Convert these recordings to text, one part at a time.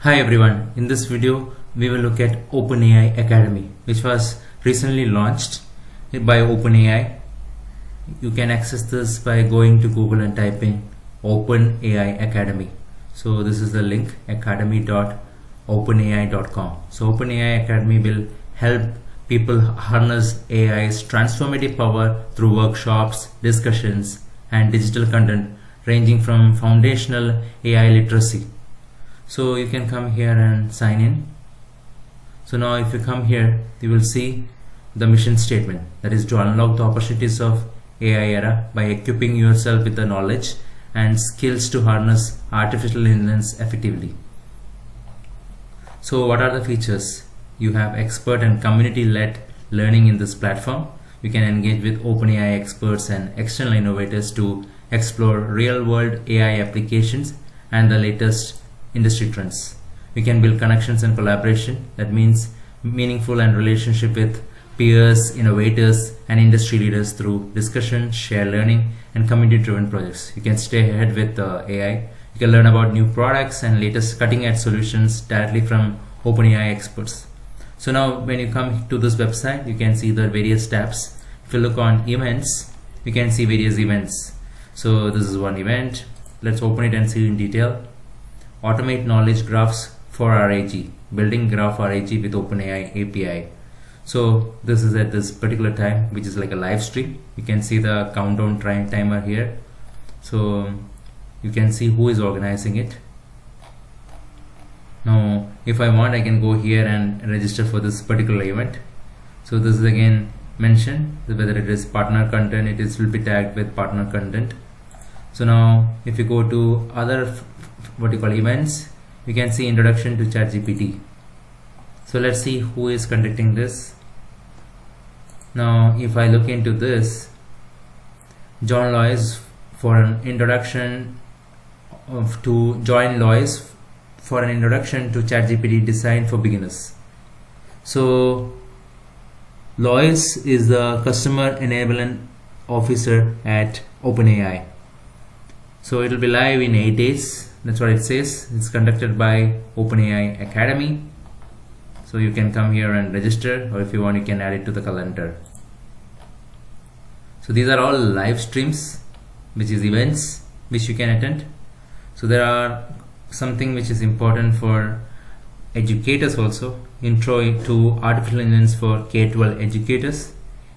Hi everyone, in this video we will look at OpenAI Academy, which was recently launched by OpenAI. You can access this by going to Google and typing OpenAI Academy. So this is the link, academy.openai.com. So OpenAI Academy will help people harness AI's transformative power through workshops, discussions and digital content ranging from foundational AI literacy. So you can come here and sign in. So now if you come here, you will see the mission statement, that is to unlock the opportunities of AI era by equipping yourself with the knowledge and skills to harness artificial intelligence effectively. So what are the features? You have expert and community-led learning in this platform. You can engage with OpenAI experts and external innovators to explore real-world AI applications and the latest industry trends. We can build connections and collaboration, that means meaningful and relationship with peers, innovators and industry leaders through discussion, share learning and community driven projects. You can stay ahead with AI. You can learn about new products and latest cutting edge solutions directly from OpenAI experts. So now when you come to this website, you can see the various tabs. If you look on events, you can see various events. So this is one event. Let's open it and see in detail. Automate knowledge graphs for RAG, building graph RAG with OpenAI API. So this is at this particular time, which is like a live stream. You can see the countdown timer here. So you can see who is organizing it. Now if I want, I can go here and register for this particular event. So this is again mentioned whether it is partner content, it will be tagged with partner content. So now if you go to other events, you can see introduction to ChatGPT. So let's see who is conducting this. Now if I look into this, John Lois for an introduction to ChatGPT designed for beginners. So Lois is the customer enablement officer at OpenAI. So it will be live in 8 days. That's what it says. It's conducted by OpenAI Academy. So you can come here and register, or if you want, you can add it to the calendar. So these are all live streams, which is events which you can attend. So there are something which is important for educators also. Intro to artificial intelligence for K-12 educators,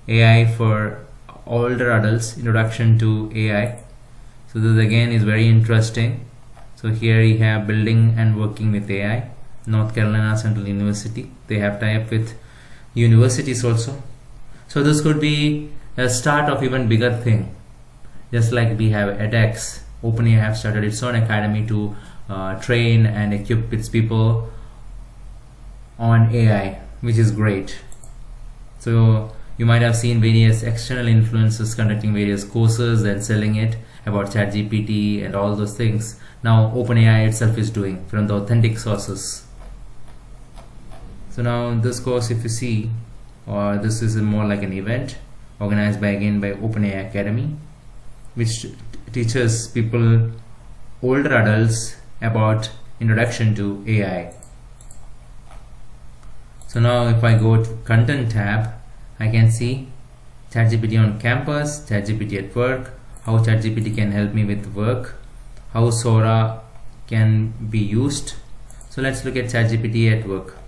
AI for older adults, introduction to AI. So this again is very interesting. So here you have building and working with AI, North Carolina Central University. They have tie-up with universities also. So this could be a start of even bigger thing. Just like we have edX, OpenAI have started its own academy to train and equip its people on AI, which is great. So you might have seen various external influencers conducting various courses and selling it about ChatGPT and all those things. Now OpenAI itself is doing from the authentic sources. So now this course, if you see, this is more like an event organized by OpenAI Academy, which teaches people, older adults, about introduction to AI. So now if I go to content tab, I can see ChatGPT on campus, ChatGPT at work, how ChatGPT can help me with work, how Sora can be used. So let's look at ChatGPT at work.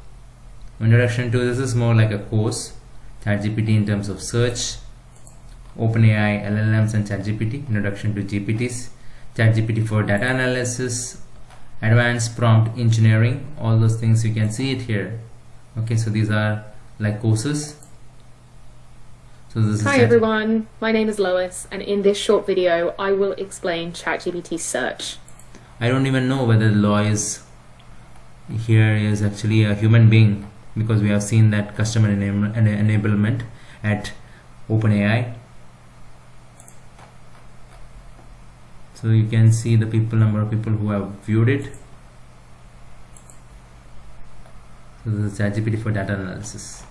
Introduction to this is more like a course. ChatGPT in terms of search, OpenAI LLMs and ChatGPT, introduction to GPTs, ChatGPT for data analysis, advanced prompt engineering, all those things you can see it here. Okay, so these are like courses. So this Hi everyone, my name is Lois, and in this short video I will explain ChatGPT search. I don't even know whether Lois here is actually a human being, because we have seen that customer enablement at OpenAI. So you can see the number of people who have viewed it. So this is ChatGPT for data analysis.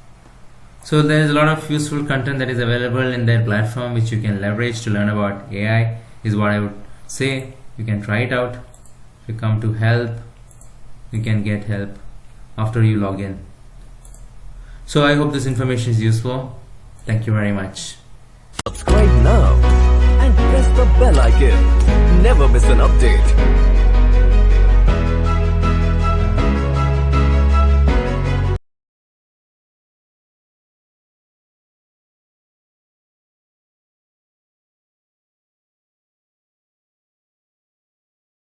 So there is a lot of useful content that is available in their platform, which you can leverage to learn about AI, is what I would say. You can try it out. If you come to help, you can get help after you log in. So I hope this information is useful. Thank you very much. Subscribe now and press the bell icon. Never miss an update.